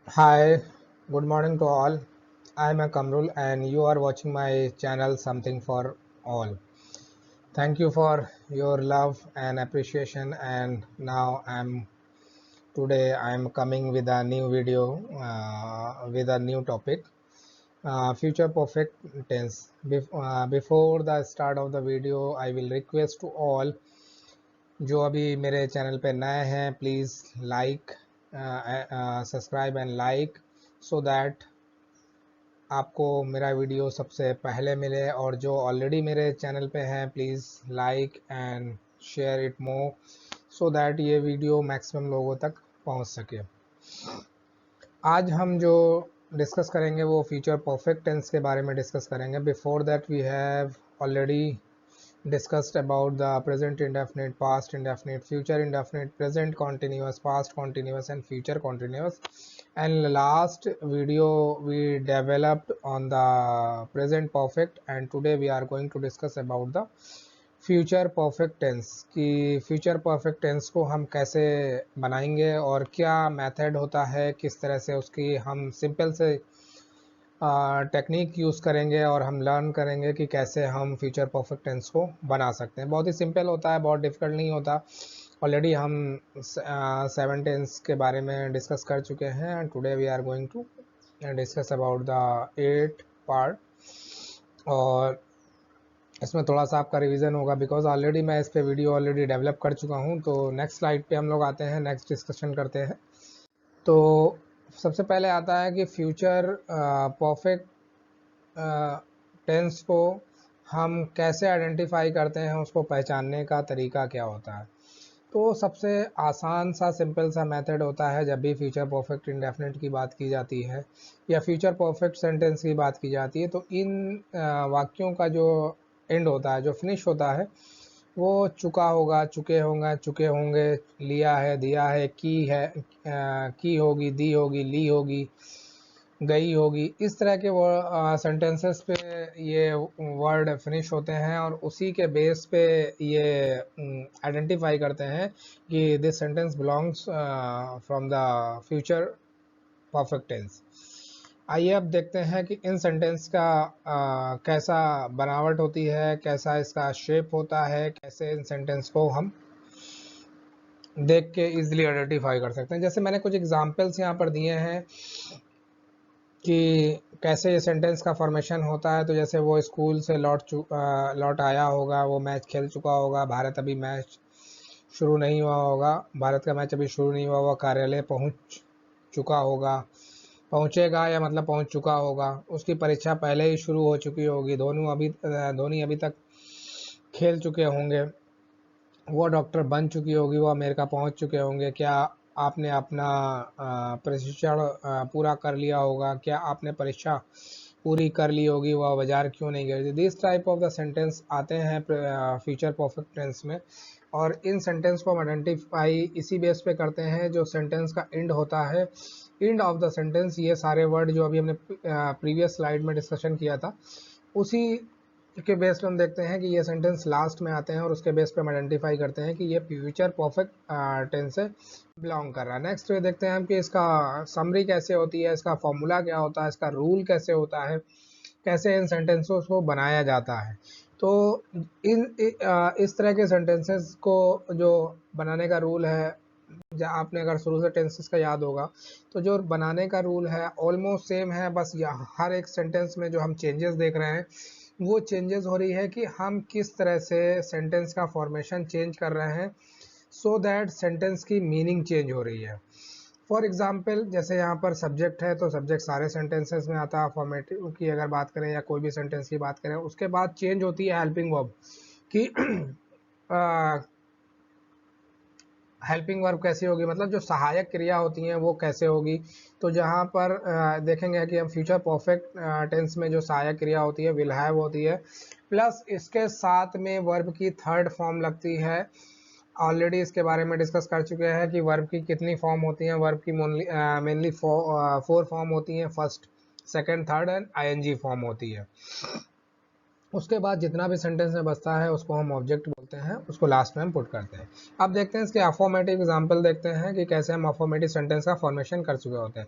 Hi, good morning to all. I am Kamrul and you are watching my channel Something for All. Thank you for your love and appreciation, and now I am coming with a new video with a new topic, future perfect tense. Before the start of the video, I will request to all जो अभी मेरे channel पे नए हैं, please like subscribe and like so that आपको मेरा video सबसे पहले मिले, और जो ऑलरेडी मेरे चैनल पे हैं please like and share it more so that ये वीडियो मैक्सिमम लोगों तक पहुंच सके। आज हम जो डिस्कस करेंगे वो फ्यूचर परफेक्ट टेंस के बारे में डिस्कस करेंगे। Before that we have already discussed about the present indefinite, past indefinite, future indefinite, present continuous, past continuous and future continuous, and last video we developed on the present perfect, and today we are going to discuss about the future perfect tense कि future perfect tense को हम कैसे बनाएंगे और क्या method होता है, किस तरह से उसकी हम सिंपल से टेक्निक यूज़ करेंगे और हम लर्न करेंगे कि कैसे हम फ्यूचर परफेक्ट टेंस को बना सकते हैं। बहुत ही सिंपल होता है, बहुत डिफिकल्ट नहीं होता। ऑलरेडी हम 7 टेंस के बारे में डिस्कस कर चुके हैं and today we are going to discuss about the 8 part, और इसमें थोड़ा सा आपका रिवीजन होगा बिकॉज ऑलरेडी मैं इस पे वीडियो ऑलरेडी डेवलप कर चुका हूँ। तो नेक्स्ट स्लाइड पे हम लोग आते हैं, नेक्स्ट डिस्कशन करते हैं। तो सबसे पहले आता है कि फ्यूचर परफेक्ट टेंस को हम कैसे आइडेंटिफाई करते हैं, उसको पहचानने का तरीका क्या होता है। तो सबसे आसान सा सिंपल सा मेथड होता है, जब भी फ्यूचर परफेक्ट इंडेफिनिट की बात की जाती है या फ्यूचर परफेक्ट सेंटेंस की बात की जाती है, तो इन वाक्यों का जो एंड होता है, जो फिनिश होता है, वो चुका होगा, चुके होंगे, चुके होंगे, लिया है, दिया है, की होगी, दी होगी, ली होगी, गई होगी, इस तरह के सेंटेंसेस पे ये वर्ड फिनिश होते हैं और उसी के बेस पे ये आइडेंटिफाई करते हैं कि this sentence belongs from the future perfect tense. आइए अब देखते हैं कि इन सेंटेंस का कैसा बनावट होती है, कैसा इसका शेप होता है, कैसे इन सेंटेंस को हम देख के इजीली आइडेंटिफाई कर सकते हैं। जैसे मैंने कुछ एग्जांपल्स यहाँ पर दिए हैं कि कैसे ये सेंटेंस का फॉर्मेशन होता है। तो जैसे वो स्कूल से लौट आया होगा, वो मैच खेल चुका होगा, भारत अभी मैच शुरू नहीं हुआ होगा, भारत का मैच अभी शुरू नहीं हुआ होगा, कार्यालय पहुंच चुका होगा, पहुंचेगा या मतलब पहुंच चुका होगा, उसकी परीक्षा पहले ही शुरू हो चुकी होगी, धोनी अभी तक खेल चुके होंगे, वो डॉक्टर बन चुकी होगी, वो अमेरिका पहुंच चुके होंगे, क्या आपने अपना प्रशिक्षण पूरा कर लिया होगा, क्या आपने परीक्षा पूरी कर ली होगी, वह बाजार क्यों नहीं गई थी। This type of the sentence आते हैं फ्यूचर परफेक्ट टेंस में, और इन सेंटेंस को हम आइडेंटिफाई इसी बेस पे करते हैं जो सेंटेंस का एंड होता है, एंड ऑफ द सेंटेंस। ये सारे वर्ड जो अभी हमने प्रीवियस स्लाइड में डिस्कशन किया था, उसी के बेस पे हम देखते हैं कि ये सेंटेंस लास्ट में आते हैं और उसके बेस पे हम आइडेंटिफाई करते हैं कि ये फ्यूचर परफेक्ट टेंस से बिलोंग कर रहा है। नेक्स्ट ये देखते हैं हम कि इसका समरी कैसे होती है, इसका फॉर्मूला क्या होता है, इसका रूल कैसे होता है, कैसे इन सेंटेंसों को बनाया जाता है। तो इस तरह के सेंटेंसेस को जो बनाने का रूल है, आपने अगर शुरू से टेंसेस का याद होगा, तो जो बनाने का रूल है ऑलमोस्ट सेम है, बस यहाँ हर एक सेंटेंस में जो हम चेंजेस देख रहे हैं वो चेंजेस हो रही है कि हम किस तरह से सेंटेंस का फॉर्मेशन चेंज कर रहे हैं सो दैट सेंटेंस की मीनिंग चेंज हो रही है। फॉर एग्जाम्पल जैसे यहाँ पर सब्जेक्ट है, तो सब्जेक्ट सारे सेंटेंसेस में आता है। फॉर्मेटिव की अगर बात करें या कोई भी सेंटेंस की बात करें, उसके बाद चेंज होती है हेल्पिंग वर्ब की। हेल्पिंग वर्ब कैसी होगी, मतलब जो सहायक क्रिया होती हैं वो कैसे होगी। तो जहाँ पर देखेंगे कि हम फ्यूचर परफेक्ट टेंस में जो सहायक क्रिया होती है विल हैव होती है, प्लस इसके साथ में वर्ब की थर्ड फॉर्म लगती है। ऑलरेडी इसके बारे में डिस्कस कर चुके हैं कि वर्ब की कितनी फॉर्म होती हैं। वर्ब की मेनली 4 फॉर्म होती हैं, first, second, third and ING form होती है। उसके बाद जितना भी सेंटेंस में बचता है उसको हम ऑब्जेक्ट बोलते हैं, उसको लास्ट में हम पुट करते हैं। अब देखते हैं इसके अफर्मेटिव एग्जांपल देखते हैं कि कैसे हम अफर्मेटिव सेंटेंस का फॉर्मेशन कर चुके होते हैं।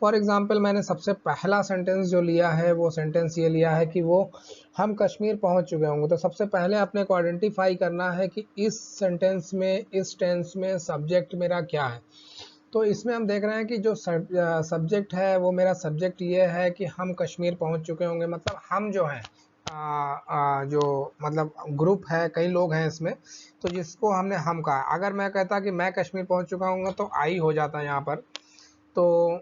फॉर एग्जांपल मैंने सबसे पहला सेंटेंस जो लिया है वो सेंटेंस ये लिया है कि वो हम कश्मीर पहुंच चुके होंगे। तो सबसे पहले अपने को आइडेंटिफाई करना है कि इस सेंटेंस में, इस टेंस में सब्जेक्ट मेरा क्या है। तो इसमें हम देख रहे हैं कि जो सब्जेक्ट है वो मेरा सब्जेक्ट ये है कि हम कश्मीर पहुंच चुके होंगे, मतलब हम जो हैं जो मतलब ग्रुप है, कई लोग हैं इसमें, तो जिसको हमने हम कहा। अगर मैं कहता कि मैं कश्मीर पहुंच चुका हूँ तो आई हो जाता यहाँ पर। तो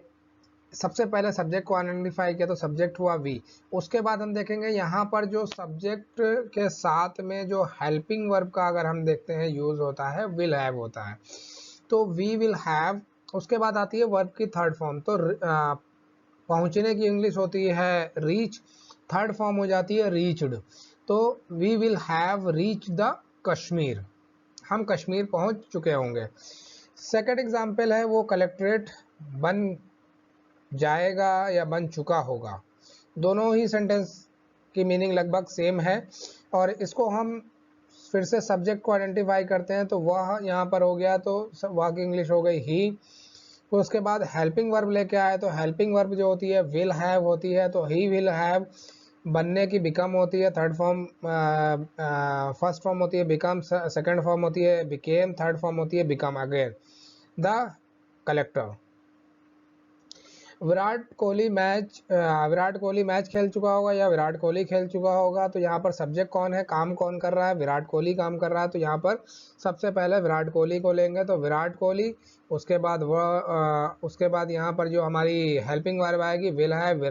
सबसे पहले सब्जेक्ट को आइडेंटिफाई किया तो सब्जेक्ट हुआ वी। उसके बाद हम देखेंगे यहाँ पर जो सब्जेक्ट के साथ में जो हेल्पिंग वर्ब का अगर हम देखते हैं यूज होता है, विल हैव होता है। तो वी विल हैव। उसके बाद आती है वर्ब की थर्ड फॉर्म। तो पहुंचने की इंग्लिश होती है रीच, थर्ड फॉर्म हो जाती है रीच्ड। तो we will have reach the Kashmir, हम कश्मीर पहुंच चुके होंगे। सेकंड एग्जाम्पल है वो कलेक्ट्रेट बन जाएगा या बन चुका होगा। दोनों ही सेंटेंस की मीनिंग लगभग सेम है। और इसको हम फिर से सब्जेक्ट को आइडेंटिफाई करते हैं तो वह यहाँ पर हो गया, तो वह की इंग्लिश हो गई ही। तो उसके बाद हेल्पिंग वर्ब लेके आए तो हेल्पिंग वर्ब जो होती है विल हैव होती है, तो ही विल हैव। बनने की बिकम होती है, थर्ड फॉर्म, फर्स्ट फॉर्म होती है बिकम, सेकंड फॉर्म होती है बिकेम, थर्ड फॉर्म होती है become again the collector. Virat Kohli match खेल चुका होगा या विराट कोहली खेल चुका होगा। तो यहाँ पर सब्जेक्ट कौन है, काम कौन कर रहा है, विराट कोहली काम कर रहा है। तो यहाँ पर सबसे पहले विराट कोहली को लेंगे तो विराट कोहली। उसके बाद उसके बाद यहाँ पर जो हमारी हेल्पिंग वर्ब आएगी विल हैव।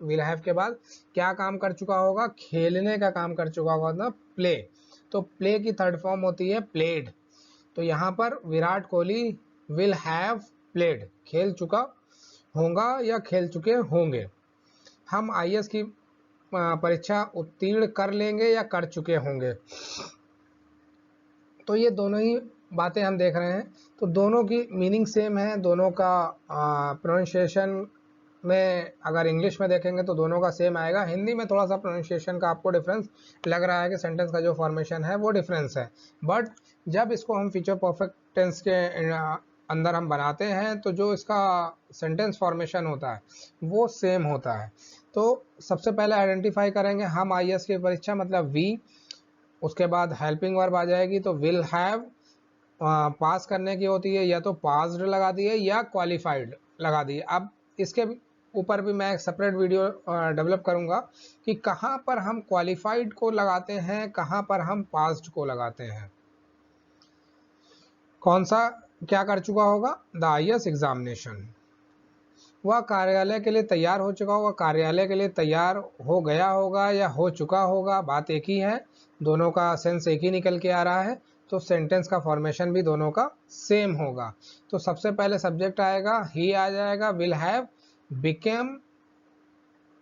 विल हैव के बाद क्या काम कर चुका होगा, खेलने का काम कर चुका होगा ना, प्ले। तो प्ले की थर्ड फॉर्म होती है प्लेड। तो यहाँ पर Virat Kohli will have played, खेल चुका होगा या खेल चुके होंगे। हम आईएएस की परीक्षा उत्तीर्ण कर लेंगे या कर चुके होंगे। तो ये दोनों ही बातें हम देख रहे हैं। तो दोनों की मीनिंग सेम है, दोनों का प्रोनाउंसिएशन में अगर इंग्लिश में देखेंगे तो दोनों का सेम आएगा। हिंदी में थोड़ा सा प्रोनाउंसिएशन का आपको डिफरेंस लग रहा है कि सेंटेंस का जो फॉर्मेशन है वो डिफरेंस है, बट जब इसको हम फ्यूचर परफेक्ट टेंस के अंदर हम बनाते हैं तो जो इसका सेंटेंस फॉर्मेशन होता है वो सेम होता है। तो सबसे पहले आइडेंटिफाई करेंगे हम आईएएस की परीक्षा मतलब वी। उसके बाद हेल्पिंग वर्ब आ जाएगी तो विल हैव, पास करने की होती है, या तो पास्ड लगा दिए या क्वालिफाइड लगा दिए। अब इसके ऊपर भी मैं एक सेपरेट वीडियो डेवलप करूंगा कि कहाँ पर हम क्वालिफाइड को लगाते हैं, कहाँ पर हम पास्ड को लगाते हैं, कौन सा क्या कर चुका होगा। द आईएएस एग्जामिनेशन, वह कार्यालय के लिए तैयार हो चुका होगा, कार्यालय के लिए तैयार हो गया होगा या हो चुका होगा, बात एक ही है, दोनों का सेंस एक ही निकल के आ रहा है। तो सेंटेंस का फॉर्मेशन भी दोनों का सेम होगा। तो सबसे पहले सब्जेक्ट आएगा ही आ जाएगा, will have, became,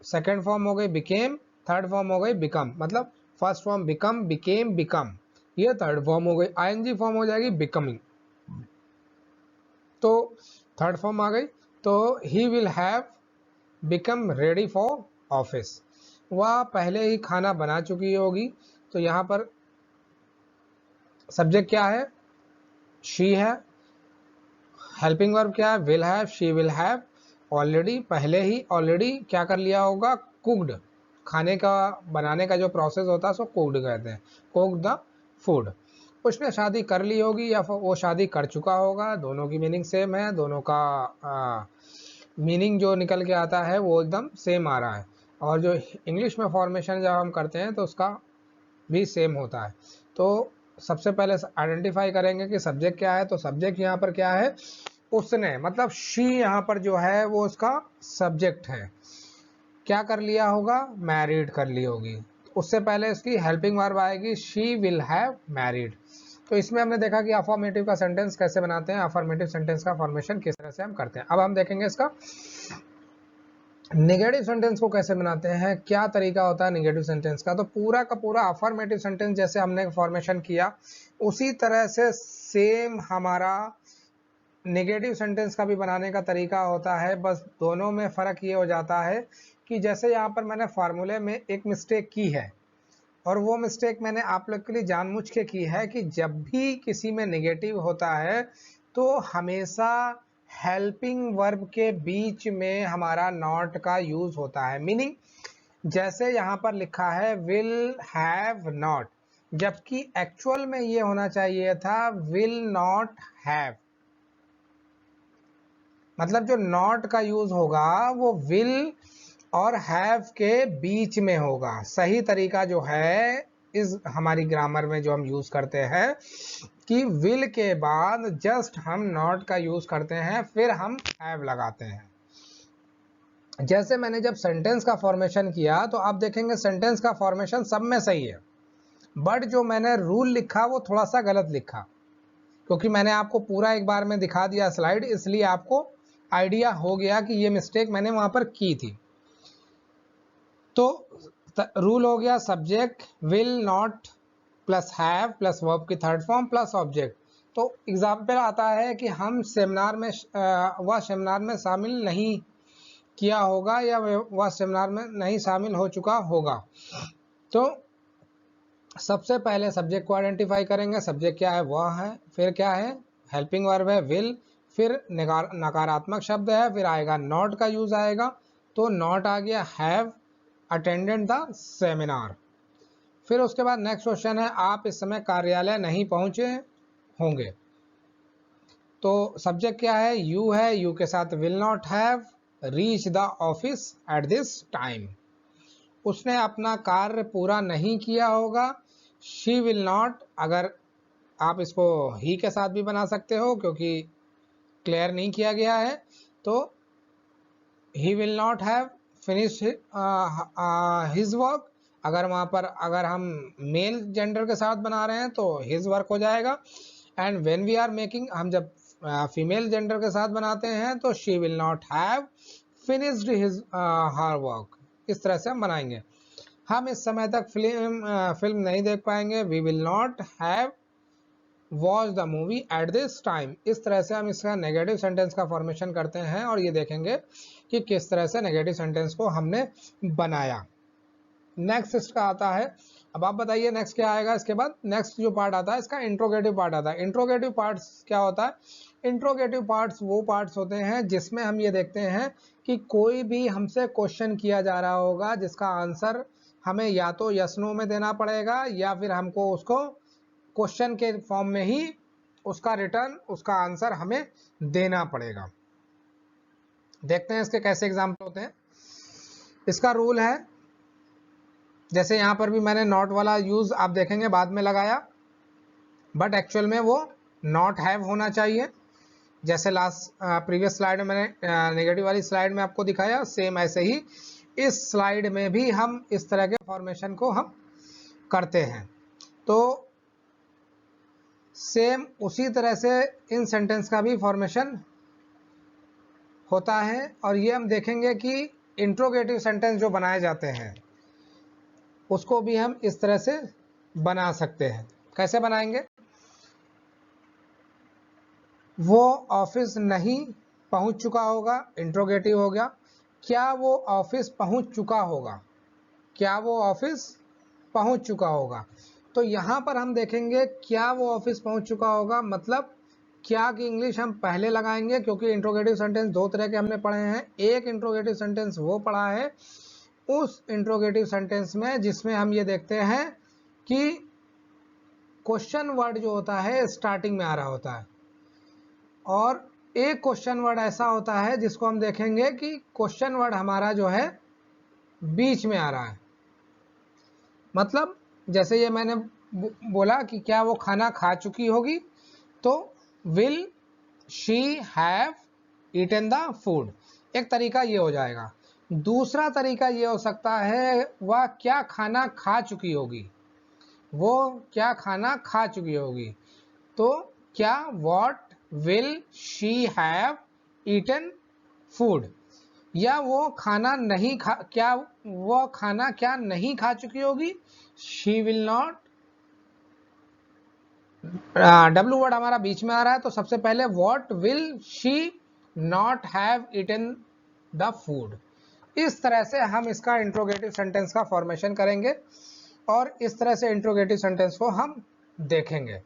second form हो गई बिकेम, थर्ड फॉर्म हो गई बिकम, मतलब first form become, became, become, ये थर्ड फॉर्म हो गई। आईएनजी फॉर्म हो जाएगी बिकमिंग, तो थर्ड फॉर्म आ गई। तो he will have become ready for office, वह पहले ही खाना बना चुकी होगी। तो यहाँ पर सब्जेक्ट क्या है, शी है। हेल्पिंग वर्ब क्या है, will have, she will have already, पहले ही ऑलरेडी क्या कर लिया होगा, कुक्ड, खाने का बनाने का जो प्रोसेस होता है उसको कुक्ड कहते हैं, कुक द फूड। उसने शादी कर ली होगी या वो शादी कर चुका होगा, दोनों की मीनिंग सेम है, दोनों का मीनिंग जो निकल के आता है वो एकदम सेम आ रहा है। और जो इंग्लिश में फॉर्मेशन जब हम करते हैं तो उसका भी सेम होता है। तो सबसे पहले आइडेंटिफाई करेंगे कि सब्जेक्ट क्या है। तो सब्जेक्ट यहाँ पर क्या है, उसने, मतलब शी यहाँ पर जो है वो उसका सब्जेक्ट है। क्या कर लिया होगा, मैरिड कर ली होगी। उससे पहले इसकी हेल्पिंग वर्ब आएगी, शी विल हैव मैरिड। तो इसमें हमने देखा कि अफर्मेटिव का सेंटेंस कैसे बनाते हैं, अफर्मेटिव सेंटेंस का फॉर्मेशन किस तरह से हम करते हैं। अब हम देखेंगे इसका नेगेटिव सेंटेंस को कैसे बनाते हैं, क्या तरीका होता है नेगेटिव सेंटेंस का। तो पूरा का पूरा अफर्मेटिव सेंटेंस जैसे हमने फॉर्मेशन किया उसी तरह से सेम हमारा नेगेटिव सेंटेंस का भी बनाने का तरीका होता है। बस दोनों में फ़र्क ये हो जाता है कि जैसे यहाँ पर मैंने फार्मूले में एक मिस्टेक की है, और वो मिस्टेक मैंने आप लोग के लिए जानबूझ के की है कि जब भी किसी में नेगेटिव होता है तो हमेशा हेल्पिंग वर्ब के बीच में हमारा नॉट का यूज होता है। मीनिंग जैसे यहाँ पर लिखा है विल हैव नॉट, जबकि एक्चुअल में ये होना चाहिए था विल नॉट हैव। मतलब जो नॉट का यूज होगा वो विल और हैव के बीच में होगा। सही तरीका जो है इस हमारी ग्रामर में जो हम यूज करते हैं कि विल के बाद जस्ट हम नॉट का यूज करते हैं, फिर हम हैव लगाते हैं। जैसे मैंने जब सेंटेंस का फॉर्मेशन किया तो आप देखेंगे सेंटेंस का फॉर्मेशन सब में सही है, बट जो मैंने रूल लिखा वो थोड़ा सा गलत लिखा, क्योंकि मैंने आपको पूरा एक बार में दिखा दिया स्लाइड, इसलिए आपको आइडिया हो गया कि ये मिस्टेक मैंने वहां पर की थी। तो रूल हो गया subject will not plus have plus verb की थर्ड फॉर्म प्लस ऑब्जेक्ट। तो एग्जाम्पल आता है कि हम सेमिनार में वह सेमिनार में शामिल नहीं किया होगा या वह सेमिनार में नहीं शामिल हो चुका होगा। तो सबसे पहले सब्जेक्ट को आइडेंटिफाई करेंगे, सब्जेक्ट क्या है वह है, फिर क्या है हेल्पिंग वर्ब है विल, फिर नकारात्मक शब्द है, फिर आएगा नॉट का यूज आएगा, तो नॉट आ गया हैव अटेंडेड द सेमिनार। फिर उसके बाद नेक्स्ट क्वेश्चन है आप इस समय कार्यालय नहीं पहुंचे होंगे, तो सब्जेक्ट क्या है यू है, यू के साथ will not have reach the office at this time, उसने अपना कार्य पूरा नहीं किया होगा। शी विल नॉट, अगर आप इसको ही के साथ भी बना सकते हो क्योंकि क्लियर नहीं किया गया है, तो he will not have finish his work, अगर वहां पर अगर हम मेल जेंडर के साथ बना रहे हैं तो हिज वर्क हो जाएगा। And when we are making, हम जब फीमेल जेंडर के साथ बनाते हैं तो she will not have finished his her work. इस तरह से हम बनाएंगे। हम इस समय तक फिल्म नहीं देख पाएंगे, we will not have watch the movie at this time. इस तरह से हम इसका नेगेटिव सेंटेंस का फॉर्मेशन करते हैं और ये देखेंगे कि किस तरह से नेगेटिव सेंटेंस को हमने बनाया। नेक्स्ट इसका आता है, अब आप बताइए नेक्स्ट क्या आएगा। इसके बाद नेक्स्ट जो पार्ट आता है इसका इंट्रोगेटिव पार्ट आता है। इंट्रोगेटिव पार्ट्स क्या होता है, इंट्रोगेटिव पार्ट्स वो पार्ट्स होते हैं जिसमें हम ये देखते हैं कि कोई भी हमसे क्वेश्चन किया जा रहा होगा जिसका आंसर हमें या तो यस नो में देना पड़ेगा या फिर हमको उसको क्वेश्चन के फॉर्म में ही उसका रिटर्न, उसका आंसर हमें देना पड़ेगा। देखते हैं इसके कैसे एग्जाम्पल होते हैं। इसका रूल है, जैसे यहां पर भी मैंने नॉट वाला यूज आप देखेंगे बाद में लगाया, बट एक्चुअल में वो नॉट हैव होना चाहिए। जैसे लास्ट प्रीवियस स्लाइड में मैंने नेगेटिव वाली स्लाइड में आपको दिखाया, सेम ऐसे ही इस स्लाइड में भी हम इस तरह के फॉर्मेशन को हम करते हैं। तो सेम उसी तरह से इन सेंटेंस का भी फॉर्मेशन होता है, और ये हम देखेंगे कि इंट्रोगेटिव सेंटेंस जो बनाए जाते हैं उसको भी हम इस तरह से बना सकते हैं। कैसे बनाएंगे, वो ऑफिस नहीं पहुंच चुका होगा, इंट्रोगेटिव हो गया। क्या वो ऑफिस पहुंच चुका होगा, क्या वो ऑफिस पहुंच चुका होगा। तो यहां पर हम देखेंगे क्या वो ऑफिस पहुंच चुका होगा, मतलब क्या की इंग्लिश हम पहले लगाएंगे, क्योंकि इंट्रोगेटिव सेंटेंस दो तरह के हमने पढ़े हैं। एक इंट्रोगेटिव सेंटेंस वो पढ़ा है उस इंट्रोगेटिव सेंटेंस में जिसमें हम ये देखते हैं कि क्वेश्चन वर्ड जो होता है स्टार्टिंग में आ रहा होता है, और एक क्वेश्चन वर्ड ऐसा होता है जिसको हम देखेंगे कि क्वेश्चन वर्ड हमारा जो है बीच में आ रहा है। मतलब जैसे ये मैंने बोला कि क्या वो खाना खा चुकी होगी, तो will she have eaten the food, एक तरीका ये हो जाएगा। दूसरा तरीका ये हो सकता है वह क्या खाना खा चुकी होगी, वो क्या खाना खा चुकी होगी, तो क्या what will she have eaten food, या वो खाना नहीं खा, क्या वो खाना क्या नहीं खा चुकी होगी, she will not. W word हमारा बीच में आ रहा है, तो सबसे पहले what will she not have eaten the food, इस तरह से हम इसका इंट्रोगेटिव सेंटेंस का फॉर्मेशन करेंगे और इस तरह से इंट्रोगेटिव सेंटेंस को हम देखेंगे।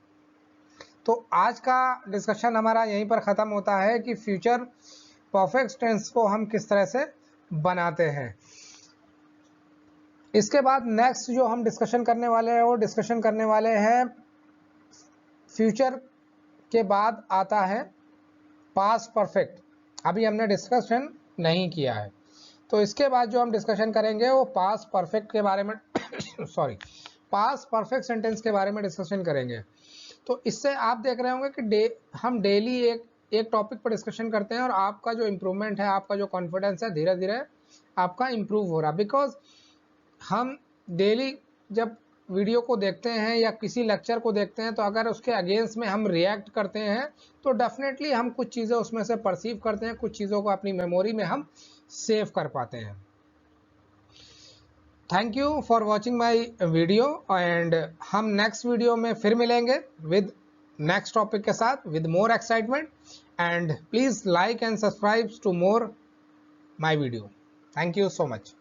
तो आज का डिस्कशन हमारा यहीं पर ख़त्म होता है कि फ्यूचर परफेक्ट टेंस को हम किस तरह से बनाते हैं। इसके बाद नेक्स्ट जो हम डिस्कशन करने वाले हैं वो डिस्कशन करने वाले हैं फ्यूचर के बाद आता है पास्ट परफेक्ट। अभी हमने डिस्कशन नहीं किया है, तो इसके बाद जो हम डिस्कशन करेंगे वो पास्ट परफेक्ट के बारे में सॉरी पास्ट परफेक्ट सेंटेंस के बारे में डिस्कशन करेंगे। तो इससे आप देख रहे होंगे कि हम डेली एक टॉपिक पर डिस्कशन करते हैं और आपका जो इम्प्रूवमेंट है, आपका जो कॉन्फिडेंस है, धीरे धीरे आपका इम्प्रूव हो रहा है। बिकॉज हम डेली जब वीडियो को देखते हैं या किसी लेक्चर को देखते हैं, तो अगर उसके अगेंस्ट में हम रिएक्ट करते हैं तो डेफिनेटली हम कुछ चीज़ें उसमें से परसीव करते हैं, कुछ चीज़ों को अपनी मेमोरी में हम सेव कर पाते हैं। Thank you for watching my video and हम नेक्स्ट वीडियो में फिर मिलेंगे विद नेक्स्ट टॉपिक के साथ with more excitement. And please like and subscribe to more my video. Thank you so much.